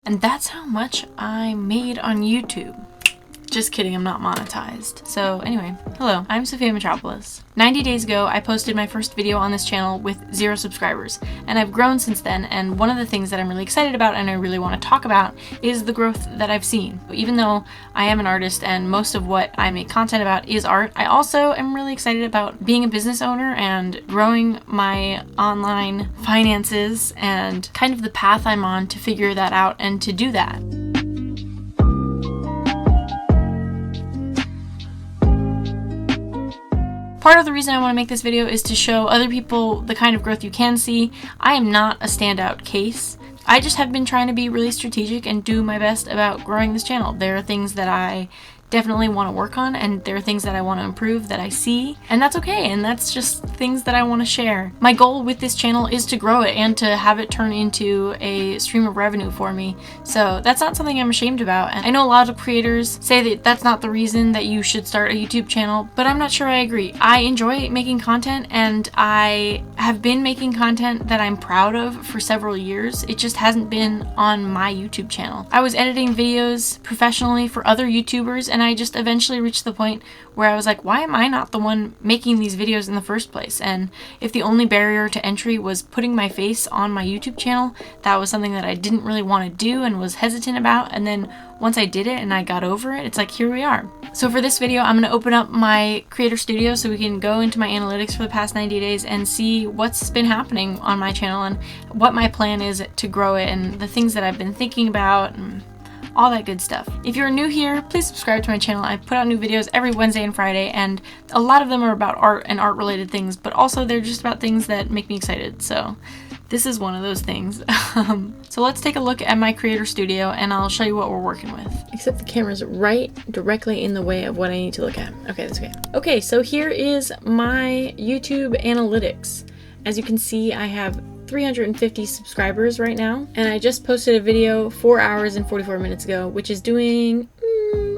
And that's how much I made on YouTube. Just kidding, I'm not monetized. So anyway, hello, I'm Sophia Mitropoulos. 90 days ago, I posted my first video on this channel with 0 subscribers, and I've grown since then, and one of the things that I'm really excited about and I really want to talk about is the growth that I've seen. Even though I am an artist and most of what I make content about is art, I also am really excited about being a business owner and growing my online finances and kind of the path I'm on to figure that out and to do that. Part of the reason I want to make this video is to show other people the kind of growth you can see. I am not a standout case. I just have been trying to be really strategic and do my best about growing this channel. There are things that I definitely want to work on, and there are things that I want to improve that I see, and that's okay, and that's just things that I want to share. My goal with this channel is to grow it and to have it turn into a stream of revenue for me, so that's not something I'm ashamed about. And I know a lot of creators say that that's not the reason that you should start a YouTube channel, but I'm not sure I agree. I enjoy making content, and I have been making content that I'm proud of for several years. It just hasn't been on my YouTube channel. I was editing videos professionally for other YouTubers, and I just eventually reached the point where I was like, why am I not the one making these videos in the first place? And if the only barrier to entry was putting my face on my YouTube channel, that was something that I didn't really want to do and was hesitant about. And then once I did it and I got over it, it's like, here we are. So for this video, I'm going to open up my Creator Studio so we can go into my analytics for the past 90 days and see what's been happening on my channel and what my plan is to grow it and the things that I've been thinking about and all that good stuff. If you're new here, please subscribe to my channel. I put out new videos every Wednesday and Friday, and a lot of them are about art and art related things, but also they're just about things that make me excited. So this is one of those things. So let's take a look at my Creator Studio and I'll show you what we're working with. Except the camera's right directly in the way of what I need to look at. Okay, that's okay. Okay, so here is my YouTube analytics. As you can see, I have 350 subscribers right now, and I just posted a video 4 hours and 44 minutes ago, which is doing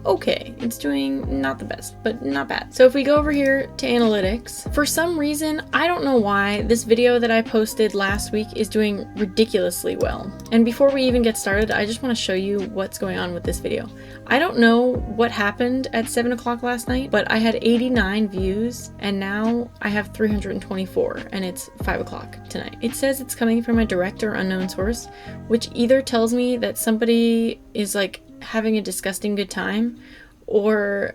okay. It's doing not the best, but not bad. So if we go over here to analytics, for some reason, I don't know why, this video that I posted last week is doing ridiculously well. And before we even get started, I just want to show you what's going on with this video. I don't know what happened at 7 o'clock last night, but I had 89 views and now I have 324 and it's 5 o'clock tonight. It says it's coming from a direct or unknown source, which either tells me that somebody is like having a disgusting good time, or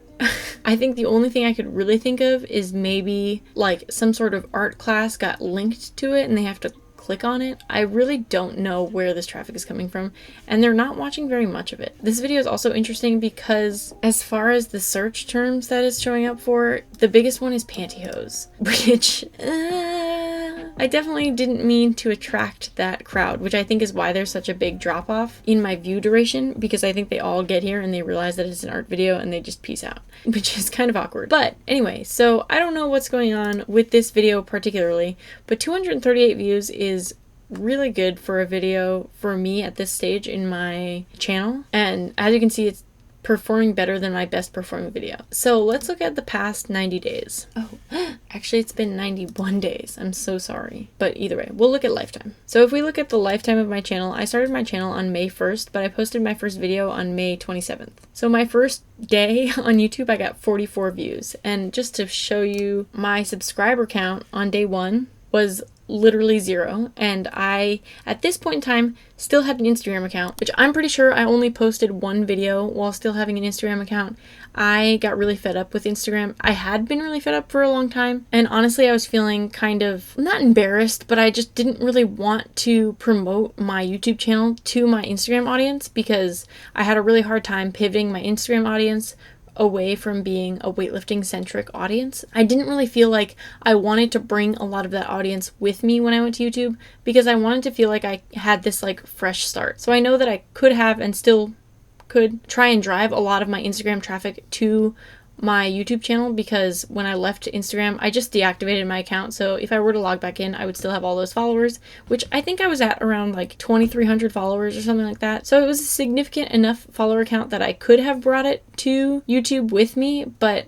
I think the only thing I could really think of is maybe like some sort of art class got linked to it and they have to click on it. I really don't know where this traffic is coming from, and they're not watching very much of it. This video is also interesting because as far as the search terms that it's showing up for, the biggest one is pantyhose, which I definitely didn't mean to attract that crowd, which I think is why there's such a big drop off in my view duration, because I think they all get here and they realize that it's an art video and they just peace out, which is kind of awkward. But anyway, so I don't know what's going on with this video particularly, but 238 views is really good for a video for me at this stage in my channel. And as you can see, it's performing better than my best performing video. So let's look at the past 90 days. Oh, actually it's been 91 days. I'm so sorry. But either way, we'll look at lifetime. So if we look at the lifetime of my channel, I started my channel on May 1st, but I posted my first video on May 27th. So my first day on YouTube, I got 44 views. And just to show you, my subscriber count on day 1 was literally 0, and I at this point in time still had an Instagram account, which I'm pretty sure I only posted one video while still having an Instagram account. I got really fed up with Instagram. I had been really fed up for a long time, and honestly I was feeling kind of not embarrassed, but I just didn't really want to promote my YouTube channel to my Instagram audience because I had a really hard time pivoting my Instagram audience away from being a weightlifting centric audience. I didn't really feel like I wanted to bring a lot of that audience with me when I went to YouTube because I wanted to feel like I had this like fresh start. So I know that I could have and still could try and drive a lot of my Instagram traffic to my YouTube channel because when I left Instagram, I just deactivated my account. So if I were to log back in, I would still have all those followers, which I think I was at around like 2,300 followers or something like that. So it was a significant enough follower count that I could have brought it to YouTube with me. But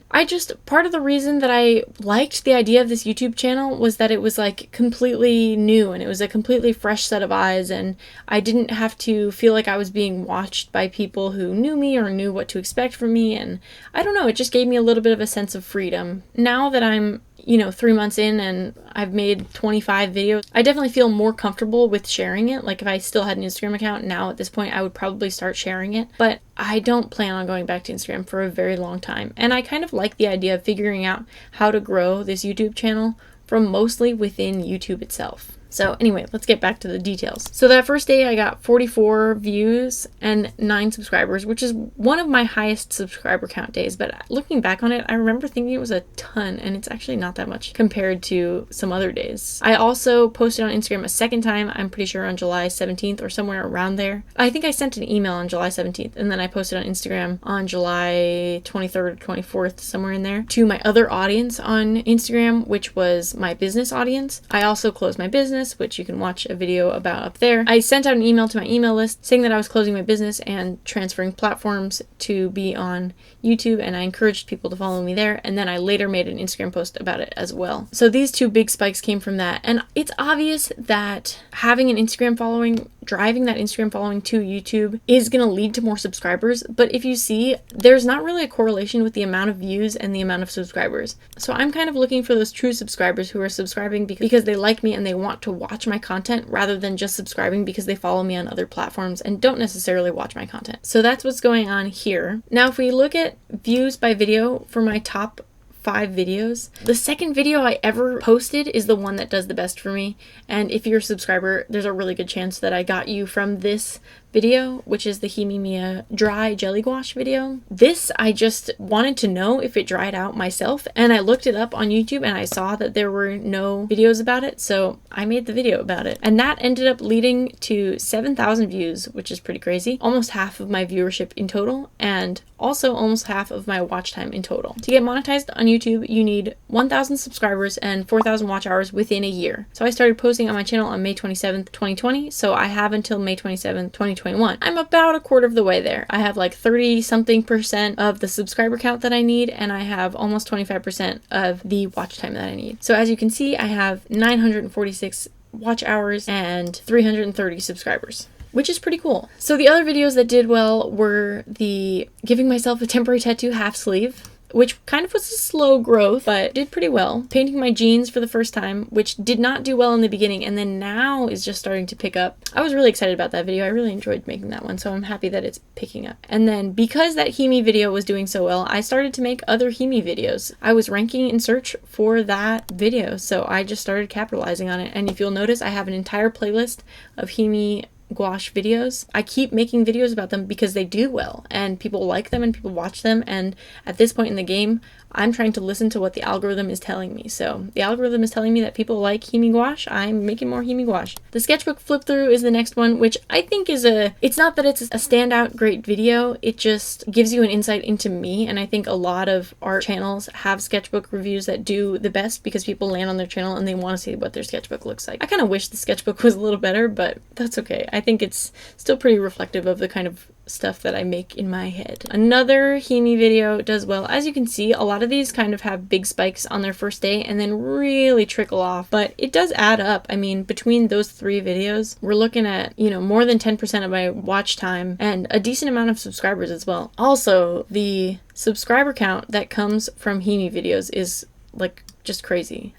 part of the reason that I liked the idea of this YouTube channel was that it was like completely new and it was a completely fresh set of eyes, and I didn't have to feel like I was being watched by people who knew me or knew what to expect from me. And I don't know, it just gave me a little bit of a sense of freedom. Now that I'm 3 months in and I've made 25 videos, I definitely feel more comfortable with sharing it. Like if I still had an Instagram account now at this point, I would probably start sharing it, but I don't plan on going back to Instagram for a very long time. And I kind of like the idea of figuring out how to grow this YouTube channel from mostly within YouTube itself. So anyway, let's get back to the details. So that first day I got 44 views and 9 subscribers, which is one of my highest subscriber count days. But looking back on it, I remember thinking it was a ton, and it's actually not that much compared to some other days. I also posted on Instagram a second time, I'm pretty sure on July 17th or somewhere around there. I think I sent an email on July 17th, and then I posted on Instagram on July 23rd or 24th, somewhere in there, to my other audience on Instagram, which was my business audience. I also closed my business, which you can watch a video about up there. I sent out an email to my email list saying that I was closing my business and transferring platforms to be on YouTube, and I encouraged people to follow me there, and then I later made an Instagram post about it as well. So these 2 big spikes came from that, and it's obvious that having an Instagram following, driving that Instagram following to YouTube is going to lead to more subscribers, but if you see, there's not really a correlation with the amount of views and the amount of subscribers. So I'm kind of looking for those true subscribers who are subscribing because they like me and they want to watch my content, rather than just subscribing because they follow me on other platforms and don't necessarily watch my content. So that's what's going on here. Now, if we look at views by video for my top 5 videos, the second video I ever posted is the one that does the best for me. And if you're a subscriber, there's a really good chance that I got you from this video, which is the Himimiya dry jelly gouache video. This, I just wanted to know if it dried out myself, and I looked it up on YouTube and I saw that there were no videos about it, so I made the video about it. And that ended up leading to 7,000 views, which is pretty crazy. Almost half of my viewership in total, and also almost half of my watch time in total. To get monetized on YouTube, you need 1,000 subscribers and 4,000 watch hours within a year. So I started posting on my channel on May 27th, 2020, so I have until May 27th, 2021. I'm about a quarter of the way there. I have like 30 something percent of the subscriber count that I need, and I have almost 25% of the watch time that I need. So as you can see, I have 946 watch hours and 330 subscribers, which is pretty cool. So the other videos that did well were the giving myself a temporary tattoo half sleeve, which kind of was a slow growth, but did pretty well. Painting my jeans for the first time, which did not do well in the beginning, and then now is just starting to pick up. I was really excited about that video. I really enjoyed making that one, so I'm happy that it's picking up. And then because that Himi video was doing so well, I started to make other Himi videos. I was ranking in search for that video, so I just started capitalizing on it. And if you'll notice, I have an entire playlist of Himi gouache videos. I keep making videos about them because they do well and people like them and people watch them, and at this point in the game I'm trying to listen to what the algorithm is telling me. So the algorithm is telling me that people like Himi gouache, I'm making more Himi gouache. The sketchbook flip through is the next one, which I think is it's not that it's a standout great video, it just gives you an insight into me, and I think a lot of art channels have sketchbook reviews that do the best because people land on their channel and they want to see what their sketchbook looks like. I kind of wish the sketchbook was a little better, but that's okay. I think it's still pretty reflective of the kind of stuff that I make in my head. Another Himi video does well. As you can see, a lot of these kind of have big spikes on their first day and then really trickle off, but it does add up. I mean, between those 3 videos, we're looking at, more than 10% of my watch time and a decent amount of subscribers as well. Also, the subscriber count that comes from Himi videos is like just crazy.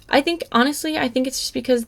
Honestly, I think it's just because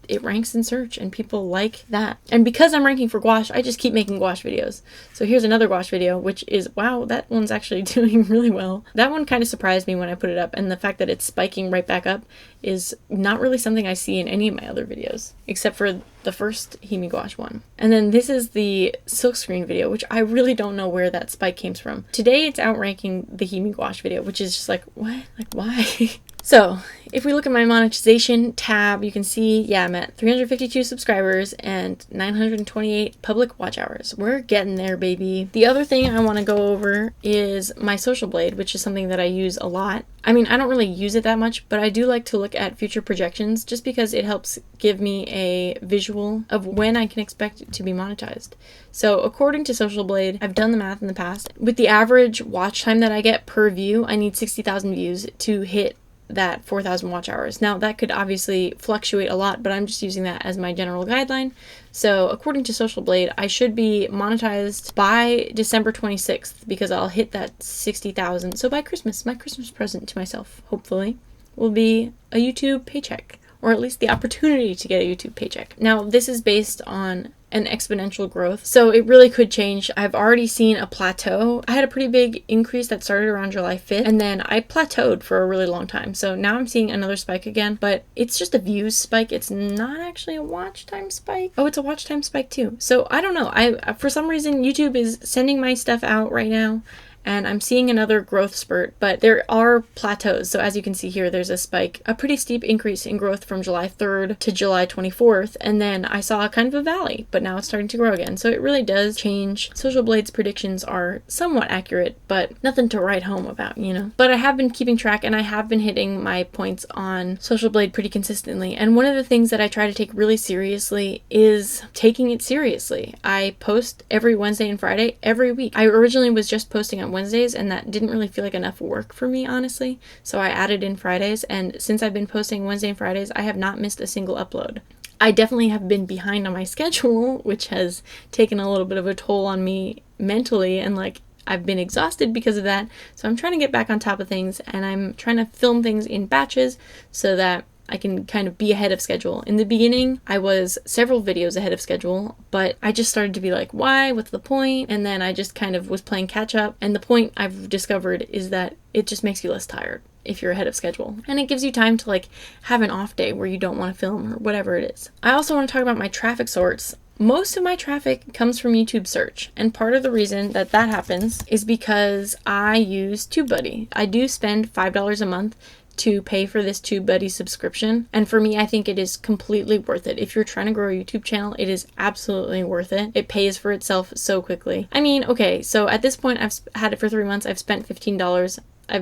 it ranks in search and people like that. And because I'm ranking for gouache, I just keep making gouache videos. So here's another gouache video, which is, wow, that one's actually doing really well. That one kind of surprised me when I put it up, and the fact that it's spiking right back up is not really something I see in any of my other videos, except for the first Himi gouache one. And then this is the silkscreen video, which I really don't know where that spike came from. Today it's outranking the Himi gouache video, which is just like, what? Like, why? So if we look at my monetization tab, you can see, yeah, I'm at 352 subscribers and 928 public watch hours. We're getting there, baby. The other thing I want to go over is my Social Blade, which is something that I use a lot. I mean, I don't really use it that much, but I do like to look at future projections just because it helps give me a visual of when I can expect it to be monetized. So according to Social Blade, I've done the math in the past. With the average watch time that I get per view, I need 60,000 views to hit that 4,000 watch hours. Now that could obviously fluctuate a lot, but I'm just using that as my general guideline. So according to Social Blade, I should be monetized by December 26th because I'll hit that 60,000. So by Christmas, my Christmas present to myself, hopefully, will be a YouTube paycheck, or at least the opportunity to get a YouTube paycheck. Now this is based on an exponential growth, so it really could change. I've already seen a plateau. I had a pretty big increase that started around July 5th, and then I plateaued for a really long time. So now I'm seeing another spike again, but it's just a views spike. It's not actually a watch time spike. Oh, it's a watch time spike too. So I don't know. I for some reason YouTube is sending my stuff out right now, and I'm seeing another growth spurt, but there are plateaus. So as you can see here, there's a spike, a pretty steep increase in growth from July 3rd to July 24th, and then I saw kind of a valley, but now it's starting to grow again. So it really does change. Social Blade's predictions are somewhat accurate, but nothing to write home about, you know. But I have been keeping track, and I have been hitting my points on Social Blade pretty consistently. And one of the things that I try to take really seriously is taking it seriously. I post every Wednesday and Friday every week. I originally was just posting on Wednesdays, and that didn't really feel like enough work for me, honestly. So I added in Fridays, and since I've been posting Wednesday and Fridays, I have not missed a single upload. I definitely have been behind on my schedule, which has taken a little bit of a toll on me mentally, and like I've been exhausted because of that. So I'm trying to get back on top of things, and I'm trying to film things in batches so that I can kind of be ahead of schedule. In the beginning, I was several videos ahead of schedule, but I just started to be like, why? What's the point? And then I just kind of was playing catch up. And the point I've discovered is that it just makes you less tired if you're ahead of schedule. And it gives you time to like have an off day where you don't want to film or whatever it is. I also want to talk about my traffic source. Most of my traffic comes from YouTube search, and part of the reason that that happens is because I use TubeBuddy. I do spend $5 a month to pay for this TubeBuddy subscription, and for me, I think it is completely worth it. If you're trying to grow a YouTube channel, it is absolutely worth it. It pays for itself so quickly. I mean, okay, so at this point, I've had it for 3 months. I've spent $15. I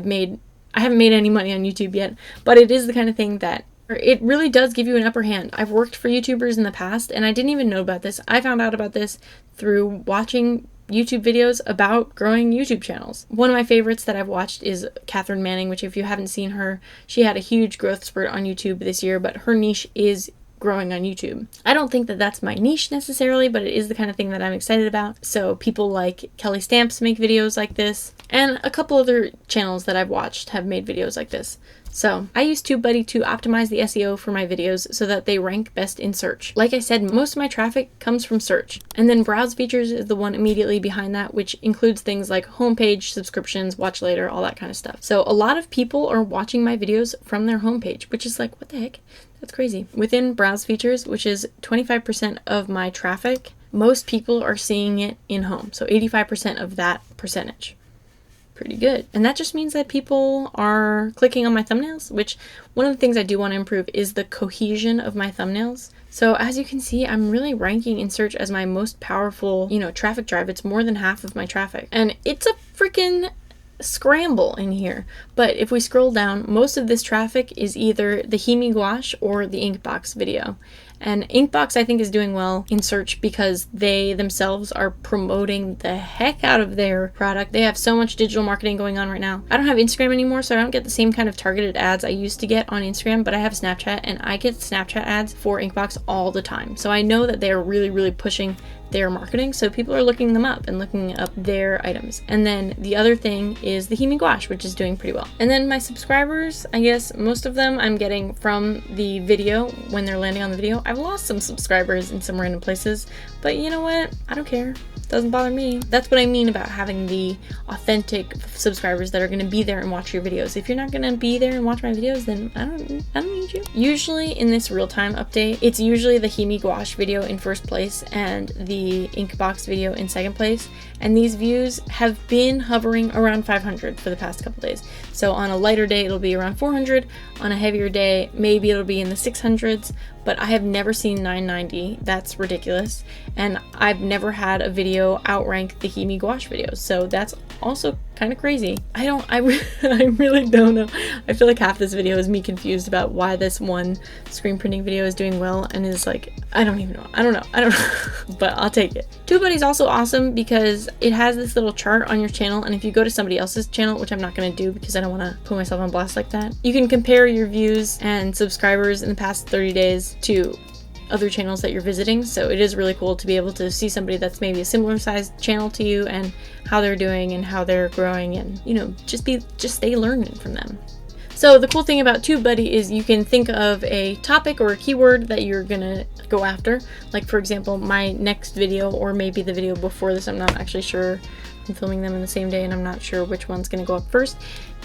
haven't made any money on YouTube yet, but it is the kind of thing that it really does give you an upper hand. I've worked for YouTubers in the past, and I didn't even know about this. I found out about this through watching YouTube videos about growing YouTube channels. One of my favorites that I've watched is Catherine Manning, which if you haven't seen her, she had a huge growth spurt on YouTube this year, but her niche is growing on YouTube. I don't think that that's my niche necessarily, but it is the kind of thing that I'm excited about. So people like Kelly Stamps make videos like this, and a couple other channels that I've watched have made videos like this. So I use TubeBuddy to optimize the SEO for my videos so that they rank best in search. Like I said, most of my traffic comes from search. And then browse features is the one immediately behind that, which includes things like homepage, subscriptions, watch later, all that kind of stuff. So a lot of people are watching my videos from their homepage, which is like, what the heck? That's crazy. Within browse features, which is 25% of my traffic, most people are seeing it in home. So 85% of that percentage. Pretty good. And that just means that people are clicking on my thumbnails, which one of the things I do want to improve is the cohesion of my thumbnails. So as you can see, I'm really ranking in search as my most powerful, traffic drive. It's more than half of my traffic. And it's a freaking scramble in here. But if we scroll down, most of this traffic is either the Himi Gouache or the Inkbox video. And Inkbox, I think, is doing well in search because they themselves are promoting the heck out of their product. They have so much digital marketing going on right now. I don't have Instagram anymore, so I don't get the same kind of targeted ads I used to get on Instagram, but I have Snapchat, and I get Snapchat ads for Inkbox all the time. So I know that they are really, really pushing their marketing, so people are looking them up and looking up their items. And then the other thing is the Himi Gouache, which is doing pretty well. And then my subscribers, I guess most of them I'm getting from the video when they're landing on the video. I've lost some subscribers in some random places, but you know what? I don't care. Doesn't bother me. That's what I mean about having the authentic subscribers that are going to be there and watch your videos. If you're not going to be there and watch my videos, then I don't need you. Usually in this real-time update, it's usually the Himi Gouache video in first place and the Inkbox video in second place. And these views have been hovering around 500 for the past couple days. So on a lighter day, it'll be around 400. On a heavier day, maybe it'll be in the 600s, but I have never seen 990. That's ridiculous. And I've never had a video outrank the Himi Gouache videos. So that's also kind of crazy. I really don't know. I feel like half this video is me confused about why this one screen printing video is doing well and is like, I don't even know. I don't know, but I'll take it. TubeBuddy is also awesome because it has this little chart on your channel, and if you go to somebody else's channel, which I'm not going to do because I don't want to put myself on blast like that, you can compare your views and subscribers in the past 30 days to other channels that you're visiting. So it is really cool to be able to see somebody that's maybe a similar sized channel to you and how they're doing and how they're growing, and you know, just stay learning from them. So the cool thing about TubeBuddy is you can think of a topic or a keyword that you're gonna go after. Like for example, my next video, or maybe the video before this, I'm not actually sure. I'm filming them in the same day and I'm not sure which one's gonna go up first,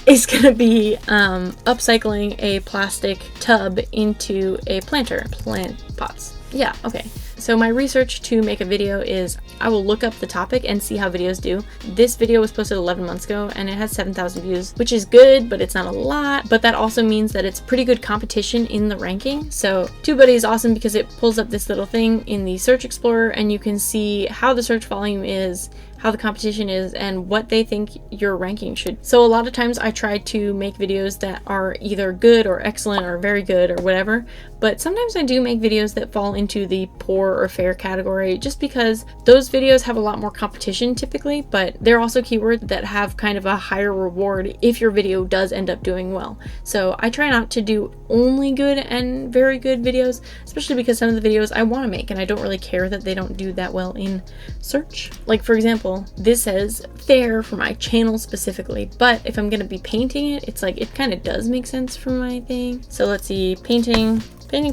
is gonna be upcycling a plastic tub into a plant pots. Yeah, okay. So my research to make a video is I will look up the topic and see how videos do. This video was posted 11 months ago and it has 7,000 views, which is good, but it's not a lot. But that also means that it's pretty good competition in the ranking. So TubeBuddy is awesome because it pulls up this little thing in the search explorer and you can see how the search volume is, how the competition is, and what they think your ranking should. So a lot of times I try to make videos that are either good or excellent or very good or whatever, but sometimes I do make videos that fall into the poor or fair category just because those videos have a lot more competition typically, but they're also keywords that have kind of a higher reward if your video does end up doing well. So I try not to do only good and very good videos, especially because some of the videos I want to make and I don't really care that they don't do that well in search. Like for example, this says fair for my channel specifically, but if I'm gonna be painting it, it's like it kind of does make sense for my thing. So let's see, painting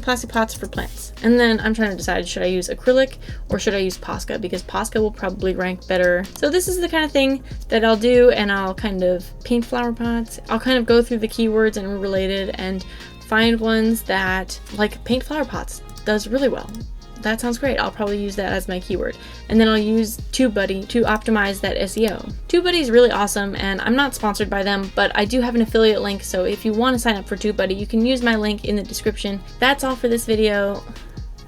plastic pots for plants. And then I'm trying to decide, should I use acrylic or should I use Posca, because Posca will probably rank better. So this is the kind of thing that I'll do, and I'll kind of paint flower pots. I'll kind of go through the keywords and related and find ones that, like paint flower pots does really well. That sounds great. I'll probably use that as my keyword. And then I'll use TubeBuddy to optimize that SEO. TubeBuddy is really awesome, and I'm not sponsored by them, but I do have an affiliate link, so if you want to sign up for TubeBuddy, you can use my link in the description. That's all for this video.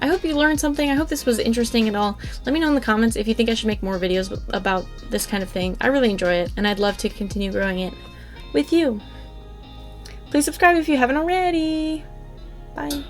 I hope you learned something. I hope this was interesting at all. Let me know in the comments if you think I should make more videos about this kind of thing. I really enjoy it, and I'd love to continue growing it with you. Please subscribe if you haven't already. Bye.